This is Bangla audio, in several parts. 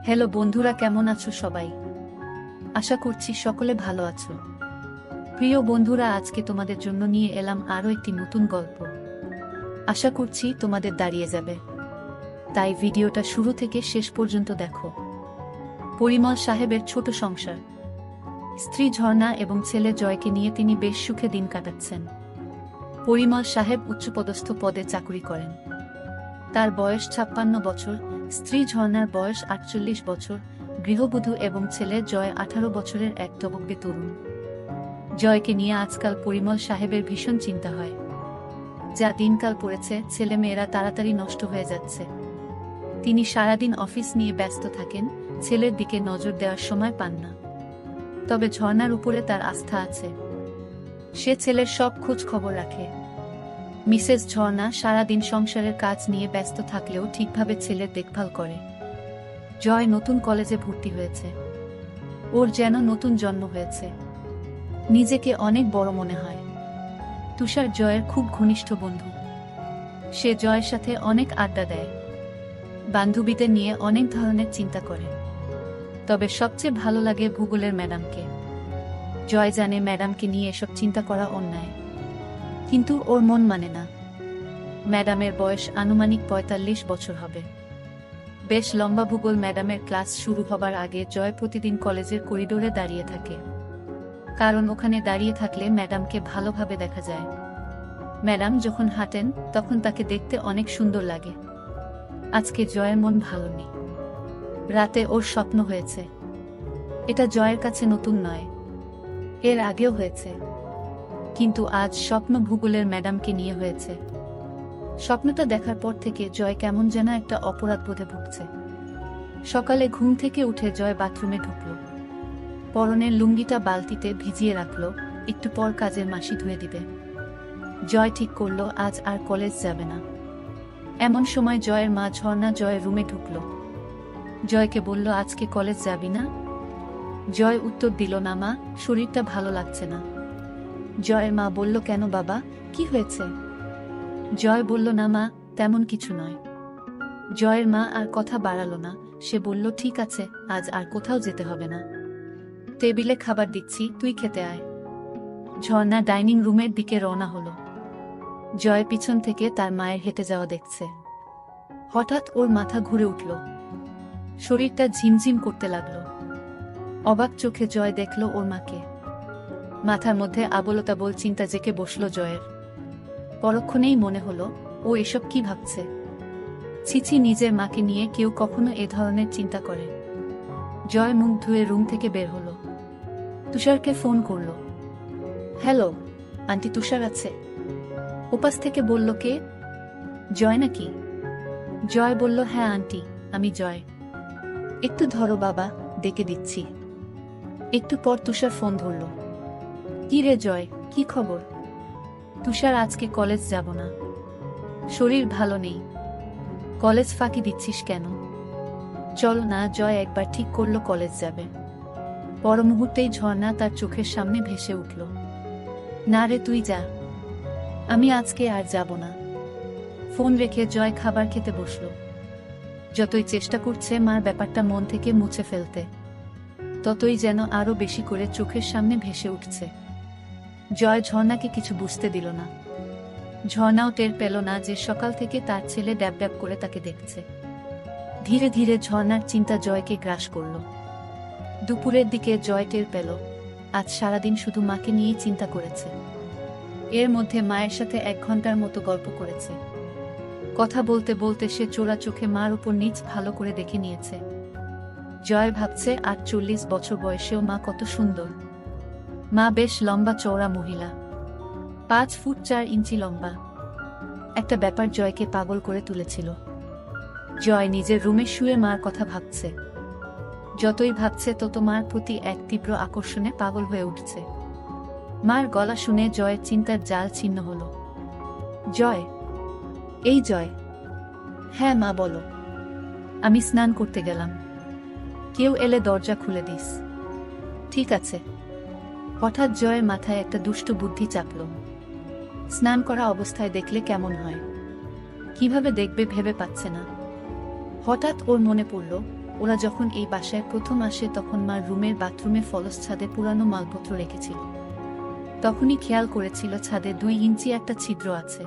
হ্যালো বন্ধুরা, কেমন আছো সবাই? আশা করছি সকলে ভালো আছো। প্রিয় বন্ধুরা, আজকে তোমাদের জন্য নিয়ে এলাম আরও একটি নতুন গল্প। আশা করছি তোমাদের দাঁড়িয়ে যাবে, তাই ভিডিওটা শুরু থেকে শেষ পর্যন্ত দেখো। পরিমল সাহেবের ছোট সংসার। স্ত্রী ঝর্ণা এবং ছেলে জয়কে নিয়ে তিনি বেশ সুখে দিন কাটাচ্ছেন। পরিমল সাহেব উচ্চপদস্থ পদে চাকরি করেন। তার বয়স 56 বছর, স্ত্রী ঝর্ণার বয়স 48 বছর, গৃহবধূ এবং ছেলে জয় 18 বছরের এক টবকে তরুণ। জয়কে নিয়ে আজকাল পরিমল সাহেবের ভীষণ চিন্তা হয়। যা দিনকাল পড়েছে, ছেলেমেয়েরা তাড়াতাড়ি নষ্ট হয়ে যাচ্ছে। তিনি সারাদিন অফিস নিয়ে ব্যস্ত থাকেন, ছেলের দিকে নজর দেওয়ার সময় পান না। তবে ঝর্ণার উপরে তার আস্থা আছে। সে ছেলের সব খোঁজ খবর রাখে। মিসেস ঝর্ণা সারাদিন সংসারের কাজ নিয়ে ব্যস্ত থাকলেও ঠিকভাবে ছেলের দেখভাল করে। জয় নতুন কলেজে ভর্তি হয়েছে। ওর যেন নতুন জন্ম হয়েছে। নিজেকে অনেক বড় মনে হয়। তুষার জয়ের খুব ঘনিষ্ঠ বন্ধু। সে জয়ের সাথে অনেক আড্ডা দেয়, বান্ধবীদের নিয়ে অনেক ধরনের চিন্তা করে। তবে সবচেয়ে ভালো লাগে ভূগোলের ম্যাডামকে। জয় জানে ম্যাডামকে নিয়ে এসব চিন্তা করা অন্যায়, কিন্তু ওর মন মানে না। ম্যাডামের বয়স আনুমানিক 45 বছর হবে। বেশ লম্বা। ভূগোল ম্যাডামের ক্লাস শুরু হবার আগে জয় প্রতিদিন কলেজের করিডোরে দাঁড়িয়ে থাকে, কারণ ওখানে দাঁড়িয়ে থাকলে ম্যাডামকে ভালোভাবে দেখা যায়। ম্যাডাম যখন হাঁটেন তখন তাকে দেখতে অনেক সুন্দর লাগে। আজকে জয়ের মন ভালো নেই। রাতে ওর স্বপ্ন হয়েছে। এটা জয়ের কাছে নতুন নয়, এর আগেও হয়েছে, কিন্তু আজ স্বপ্ন ভূগোলের ম্যাডামকে নিয়ে হয়েছে। স্বপ্নটা দেখার পর থেকে জয় কেমন যেন একটা অপরাধ বোধে ভুগছে। সকালে ঘুম থেকে উঠে জয় বাথরুমে ঢুকল। পরনের লুঙ্গিটা বালতিতে ভিজিয়ে রাখল, একটু পর কাজের মাসি ধুয়ে দিবে। জয় ঠিক করল আজ আর কলেজ যাবে না। এমন সময় জয়ের মা ঝর্ণা জয়ের রুমে ঢুকল। জয়কে বলল, আজকে কলেজ যাবি না? জয় উত্তর দিল, না মা, শরীরটা ভালো লাগছে না। জয়ের মা বলল, কেন বাবা, কি হয়েছে? জয় বলল, না মা, তেমন কিছু নয়। জয়ের মা আর কথা বাড়ালো না। সে বলল, ঠিক আছে, আজ আর কোথাও যেতে হবে না। টেবিলে খাবার দিচ্ছি, তুই খেতে আয়। ঝর্ণা ডাইনিং রুমের দিকে রওনা হলো। জয় পিছন থেকে তার মায়ের হেঁটে যাওয়া দেখছে। হঠাৎ ওর মাথা ঘুরে উঠল, শরীরটা ঝিমঝিম করতে লাগলো। অবাক চোখে জয় দেখল ওর মাকে। মাথার মধ্যে আবোলতাবোল চিন্তা জেঁকে বসল জয়ের। পরক্ষণেই মনে হলো, ও এসব কি ভাবছে? ছিছি, নিজের মাকে নিয়ে কেউ কখনো এ ধরনের চিন্তা করে? জয় মুখ ধুয়ে রুম থেকে বের হলো। তুষারকে ফোন করল। হ্যালো আন্টি, তুষার আছে? ওপাশ থেকে বলল, কে? জয় নাকি? জয় বলল, হ্যাঁ আন্টি, আমি জয়। একটু ধরো বাবা, ডেকে দিচ্ছি। একটু পর তুষার ফোন ধরল। কি রে জয়, কি খবর? তুষার, আজকে কলেজ যাব না, শরীর ভালো নেই। কলেজ ফাঁকি দিচ্ছিস কেন? চলো না। জয় একবার ঠিক করলো কলেজ যাবে। পর মুহূর্তেই ঝর্ণা তার চোখের সামনে ভেসে উঠল। না রে, তুই যা, আমি আজকে আর যাব না। ফোন রেখে জয় খাবার খেতে বসল। যতই চেষ্টা করছে মার ব্যাপারটা মন থেকে মুছে ফেলতে, ততই যেন আরো বেশি করে চোখের সামনে ভেসে উঠছে। জয় ঝর্ণাকে কিছু বুঝতে দিল না। ঝর্ণাও টের পেল না যে সকাল থেকে তার ছেলে ড্যাব ড্যাব করে তাকে দেখছে। ধীরে ধীরে ঝর্ণার চিন্তা জয়কে গ্রাস করল। দুপুরের দিকে জয় টের পেল আজ সারাদিন শুধু মাকে নিয়েই চিন্তা করেছে। এর মধ্যে মায়ের সাথে 1 ঘন্টার মতো গল্প করেছে। কথা বলতে বলতে সে চোরা চোখে মার উপর নিচ ভালো করে দেখে নিয়েছে। জয় ভাবছে, 48 বছর বয়সেও মা কত সুন্দর। মা বেশ লম্বা চওড়া মহিলা, 5 ফুট 4 ইঞ্চি লম্বা। একটা ব্যাপার জয়কে পাগল করে তুলেছিল। জয় নিজের রুমে শুয়ে মার কথা ভাবছে। যতই ভাবছে তত মার প্রতি এক তীব্র আকর্ষণে পাগল হয়ে উঠছে। মার গলা শুনে জয়ের চিন্তার জাল ছিন্ন হল। জয়, এই জয়। হ্যাঁ মা, বলো। আমি স্নান করতে গেলাম, কেউ এলে দরজা খুলে দিস। ঠিক আছে। হঠাৎ জয়ের মাথায় একটা দুষ্ট বুদ্ধি চাপল। স্নান করা অবস্থায় দেখলে কেমন হয়, কিভাবে দেখবে ভেবে পাচ্ছে না। হঠাৎ ওর মনে পড়ল, ওরা যখন এই বাসায় প্রথম আসে তখন মার রুমের বাথরুমে ফলস ছাদে পুরানো মালপত্র রেখেছিল। তখনই খেয়াল করেছিল ছাদে 2 ইঞ্চি একটা ছিদ্র আছে।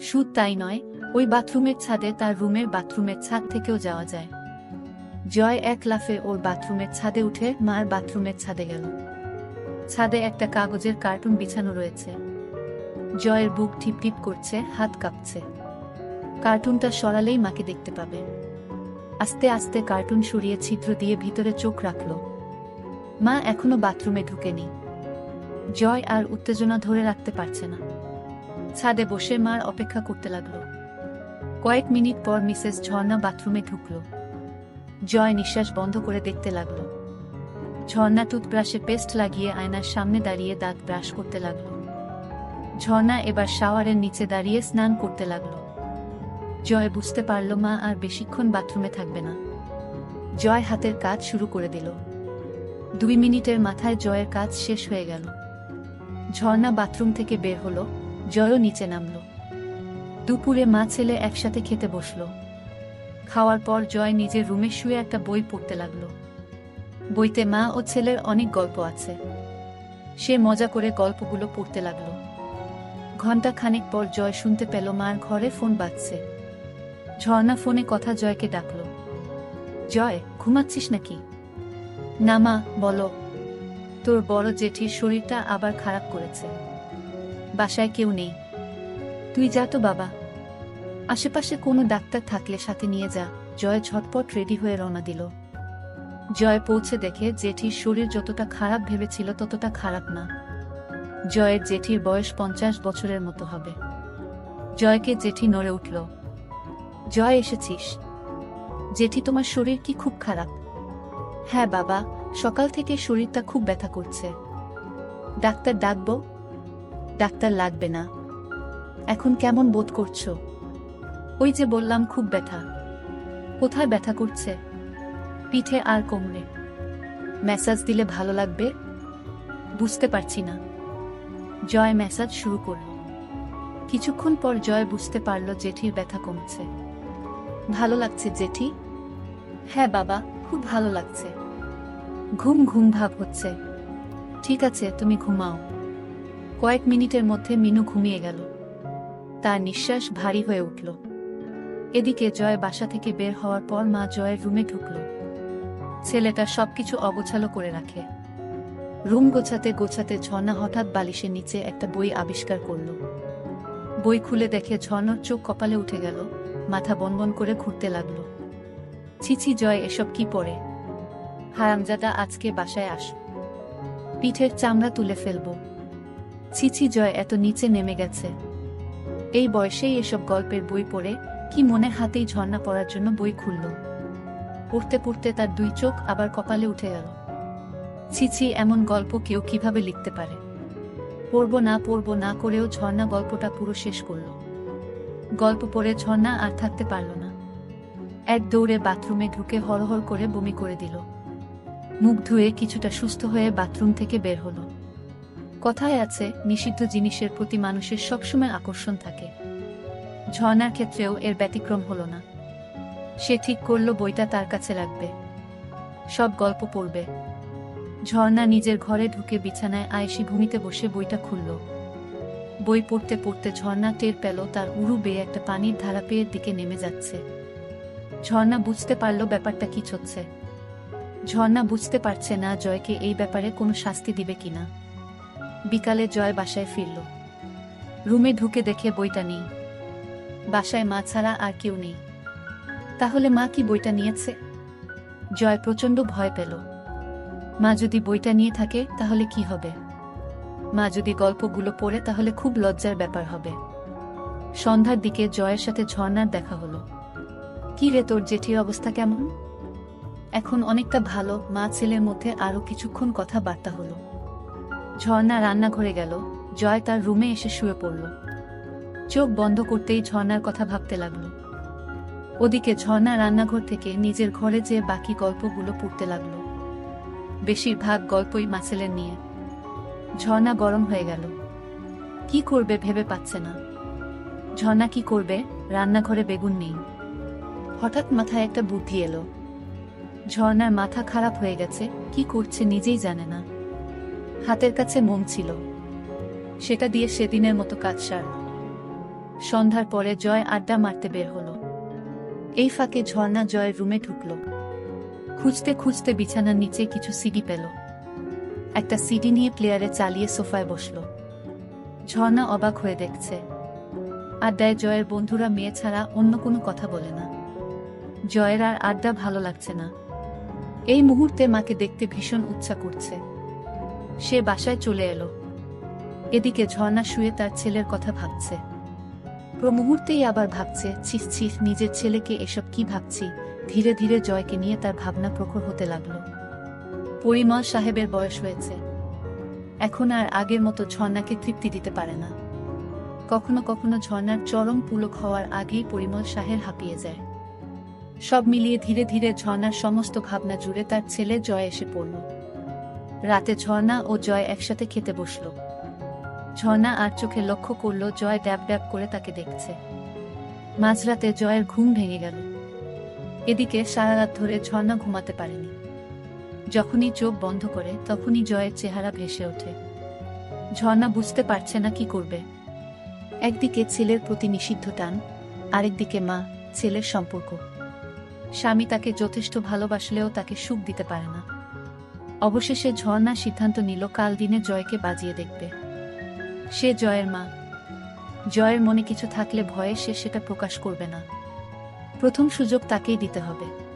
শুধু তাই নয়, ওই বাথরুমের ছাদে তার রুমের বাথরুমের ছাদ থেকেও যাওয়া যায়। জয় এক লাফে ওর বাথরুমের ছাদে উঠে মার বাথরুমের ছাদে গেল। ছাদে একটা কাগজের কার্টুন বিছানো রয়েছে। জয়ের বুক টিপটিপ করছে, হাত কাঁপছে। কার্টুনটা সরালেই মাকে দেখতে পাবে। আস্তে আস্তে কার্টুন সরিয়ে ছিদ্র দিয়ে ভিতরে চোখ রাখল। মা এখনো বাথরুমে ঢুকেনি। জয় আর উত্তেজনা ধরে রাখতে পারছে না। ছাদে বসে মার অপেক্ষা করতে লাগলো। কয়েক মিনিট পর মিসেস ঝর্ণা বাথরুমে ঢুকল। জয় নিঃশ্বাস বন্ধ করে দেখতে লাগলো। ঝর্ণা টুথব্রাশে পেস্ট লাগিয়ে আয়নার সামনে দাঁড়িয়ে দাঁত ব্রাশ করতে লাগলো। ঝর্ণা এবার শাওয়ারের নিচে দাঁড়িয়ে স্নান করতে লাগলো। জয় বুঝতে পারল মা আর বেশিক্ষণ বাথরুমে থাকবে না। জয় হাতের কাজ শুরু করে দিল। 2 মিনিটের মাথায় জয়ের কাজ শেষ হয়ে গেল। ঝর্ণা বাথরুম থেকে বের হলো, জয়ও নিচে নামল। দুপুরে মা ছেলে একসাথে খেতে বসল। খাওয়ার পর জয় নিজের রুমে শুয়ে একটা বই পড়তে লাগল। বইতে মা ও ছেলের অনেক গল্প আছে। সে মজা করে গল্পগুলো পড়তে লাগল। ঘণ্টা খানেক পর জয় শুনতে পেল মার ঘরে ফোন বাজছে। ঝর্ণা ফোনে কথা জয়কে ডাকল। জয়, ঘুমাচ্ছিস নাকি? না মা, বলো। তোর বড় জেঠির শরীরটা আবার খারাপ করেছে। বাসায় কেউ নেই। তুই যা তো বাবা। আশেপাশে কোনো ডাক্তার থাকলে সাথে নিয়ে যা। জয় ঝটপট রেডি হয়ে রওনা দিল। জয় পৌঁছে দেখে জেঠির শরীর যতটা খারাপ ভেবেছিল ততটা খারাপ না। জয়ের জেঠির বয়স 50 বছরের মতো হবে। জয়কে জেঠি নড়ে উঠল। জয়, এসেছিস? জেঠি, তোমার শরীর কি খুব খারাপ? হ্যাঁ বাবা, সকাল থেকে শরীরটা খুব ব্যথা করছে। ডাক্তার ডাকবো? ডাক্তার লাগবে না। এখন কেমন বোধ করছো? ওই যে বললাম, খুব ব্যথা। কোথায় ব্যথা করছে? পিঠে আর কোমরে। ম্যাসাজ দিলে ভালো লাগবে? বুঝতে পারছি না। জয় ম্যাসাজ শুরু করল। কিছুক্ষণ পর জয় বুঝতে পারল জেঠির ব্যথা কমছে। ভালো লাগছে জেঠি? হ্যাঁ বাবা, খুব ভালো লাগছে। ঘুম ঘুম ভাব হচ্ছে। ঠিক আছে, তুমি ঘুমাও। কয়েক মিনিটের মধ্যে মিনু ঘুমিয়ে গেল। তার নিঃশ্বাস ভারী হয়ে উঠল। এদিকে জয় বাসা থেকে বের হওয়ার পর মা জয়ের রুমে ঢুকল। ছেলেটা সবকিছু অগোছালো করে রাখে। রুম গোছাতে গোছাতে ঝর্ণা হঠাৎ বালিশের নিচে একটা বই আবিষ্কার করল। বই খুলে দেখে ঝর্ণার চোখ কপালে উঠে গেল, মাথা বনবন করে ঘুরতে লাগলো। ছিছি জয়, এসব কি পড়ে? হারামজাদা, আজকে বাসায় আস। পিঠের চামড়া তুলে ফেলব। ছিছি জয় এত নিচে নেমে গেছে। এই বয়সেই এসব গল্পের বই পড়ে? কি মনে? হাতেই ঝর্ণা পড়ার জন্য বই খুলল। পড়তে পড়তে তার 2 চোখ আবার কপালে উঠে গেল। ছিছি, এমন গল্প কেউ কিভাবে লিখতে পারে? পড়ব না করেও ঝর্ণা গল্পটা পুরো শেষ করল। গল্প পড়ে ঝর্ণা আর থাকতে পারল না। এক দৌড়ে বাথরুমে ঢুকে হড়হড় করে বমি করে দিল। মুখ ধুয়ে কিছুটা সুস্থ হয়ে বাথরুম থেকে বের হলো। কথায় আছে, নিষিদ্ধ জিনিসের প্রতি মানুষের সবসময় আকর্ষণ থাকে। ঝর্ণার ক্ষেত্রেও এর ব্যতিক্রম হলো না। সে ঠিক করল বইটা তার কাছে রাখবে। সব গল্প পড়বে। ঝর্ণা নিজের ঘরে ঢুকে বিছানায় আয়েশি ঘুমিতে বসে বইটা খুলল। বই পড়তে পড়তে ঝর্ণা টের পেল তার উরু বেয়ে একটা পানির ধারা পেয়ের দিকে নেমে যাচ্ছে। ঝর্ণা বুঝতে পারল ব্যাপারটা কি হচ্ছে। ঝর্ণা বুঝতে পারছে না জয়কে এই ব্যাপারে কোনো শাস্তি দিবে কিনা। বিকালে জয় বাসায় ফিরল। রুমে ঢুকে দেখে বইটা নেই। বাসায় মা ছাড়া আর কেউ নেই। তাহলে মা কি বইটা নিয়েছে? জয় প্রচণ্ড ভয় পেল। মা যদি বইটা নিয়ে থাকে তাহলে কি হবে? মা যদি গল্পগুলো পড়ে তাহলে খুব লজ্জার ব্যাপার হবে। সন্ধ্যার দিকে জয়ের সাথে ঝর্ণার দেখা হলো। কি রে, তোর জেঠির অবস্থা কেমন? এখন অনেকটা ভালো। মা ছেলের মধ্যে আরো কিছুক্ষণ কথাবার্তা হলো। ঝর্ণা রান্নাঘরে গেল। জয় তার রুমে এসে শুয়ে পড়ল। চোখ বন্ধ করতেই ঝর্ণার কথা ভাবতে লাগল। ওদিকে ঝর্ণা রান্নাঘর থেকে নিজের ঘরে যেয়ে বাকি গল্পগুলো পড়তে লাগল। বেশিরভাগ গল্পই মাছেলের নিয়ে। ঝর্ণা গরম হয়ে গেল। কি করবে ভেবে পাচ্ছে না। ঝর্ণা কি করবে? রান্নাঘরে বেগুন নেই। হঠাৎ মাথায় একটা বুদ্ধি এলো। ঝর্ণার মাথা খারাপ হয়ে গেছে, কি করছে নিজেই জানে না। হাতের কাছে মোম ছিল, সেটা দিয়ে সেদিনের মতো কাজ সারল। সন্ধ্যার পরে জয় আড্ডা মারতে বের হলো। এই ফাঁকে ঝর্ণা জয়ের রুমে ঢুকল। খুঁজতে খুঁজতে বিছানার নিচে কিছু সিডি পেল। একটা সিডি নিয়ে প্লেয়ারে চালিয়ে সোফায় বসল। ঝর্ণা অবাক হয়ে দেখছে, আড্ডায় জয়ের বন্ধুরা মেয়ে ছাড়া অন্য কোনো কথা বলে না। জয়ের আর আড্ডা ভালো লাগছে না। এই মুহূর্তে মাকে দেখতে ভীষণ ইচ্ছা করছে। সে বাসায় চলে এলো। এদিকে ঝর্ণা শুয়ে তার ছেলের কথা ভাবছে। মুহূর্তেই আবার ভাবছে, ছিস ছিস, নিজের ছেলেকে এসব কি ভাবছি। ধীরে ধীরে জয়কে নিয়ে তার ভাবনা প্রখর হতে লাগলো। পরিমল সাহেবের বয়স হয়েছে, এখন আর আগের মতো ঝর্ণাকে তৃপ্তি দিতে পারে না। কখনো কখনো ঝর্ণার চরম পুলক হওয়ার আগেই পরিমল সাহেব হাঁপিয়ে যায়। সব মিলিয়ে ধীরে ধীরে ঝর্ণার সমস্ত ভাবনা জুড়ে তার ছেলে জয় এসে পড়ল। রাতে ঝর্ণা ও জয় একসাথে খেতে বসল। ঝর্ণা আর চোখে লক্ষ্য করল জয় ড্যাব ড্যাব করে তাকে দেখছে। মাঝরাতে জয়ের ঘুম ভেঙে গেল। এদিকে সারা রাত ধরে ঝর্ণা ঘুমাতে পারেনি। যখনই চোখ বন্ধ করে তখনই জয়ের চেহারা ভেসে ওঠে। ঝর্ণা বুঝতে পারছে না কি করবে। একদিকে ছেলের প্রতি নিষিদ্ধ টান, আরেকদিকে মা ছেলের সম্পর্ক। স্বামী তাকে যথেষ্ট ভালোবাসলেও তাকে সুখ দিতে পারে না। অবশেষে ঝর্ণা সিদ্ধান্ত নিল কাল দিনে জয়কে বাজিয়ে দেখবে। সে জয়ের মা। জয়ের মনে কিছু থাকলে ভয়ে সে সেটা প্রকাশ করবে না। প্রথম সুযোগ তাকেই দিতে হবে।